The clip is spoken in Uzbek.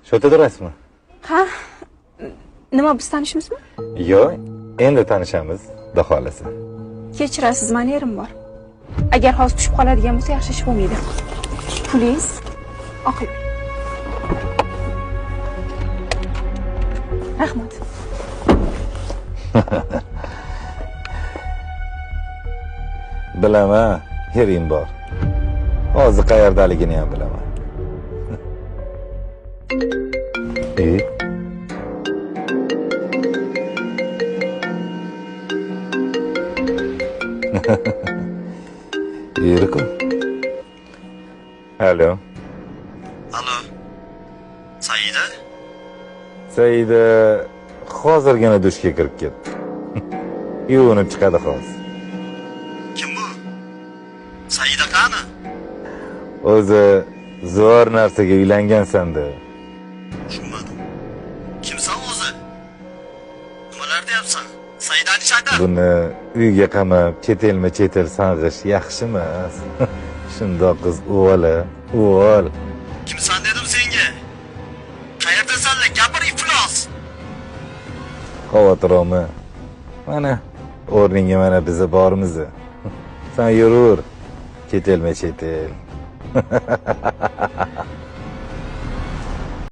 Sho'tada rasmi? Ha? Nima biz tanishmizmi? Yo'q, endi tanishamiz, xudo xolasa. Kechirasiz, meni erim bor. Agar hozir tushib qoladigan bo'lsa, yaxshi ish bo'lmaydi. Pulingiz oq yo'l. Rahmat. Bilaman, yerim bor. Hozir qayerdaligini ham bilaman. Yuriku. Alo. Alo. Saida? Saida hozirgina dushga kirib ketdi. Yuvinib chiqadi hozir. Kim bu? Saida qani? O'zi zo'r narsaga uylangansan-da. Tushunmadim. Kimsan o'zi? Nimalar deyapsan? Saidani chaqir. Buni uyga qamab, chet elma-chet el sang'ish yaxshi emas. Shundoq qiz o'g'il. Kimsan dedim senga? Qayerdasan-la? Gapir, iflos. Xavotir olma. Mana o'rningga mana biz bormiz. Sen yuraver. Chet elma-chet el.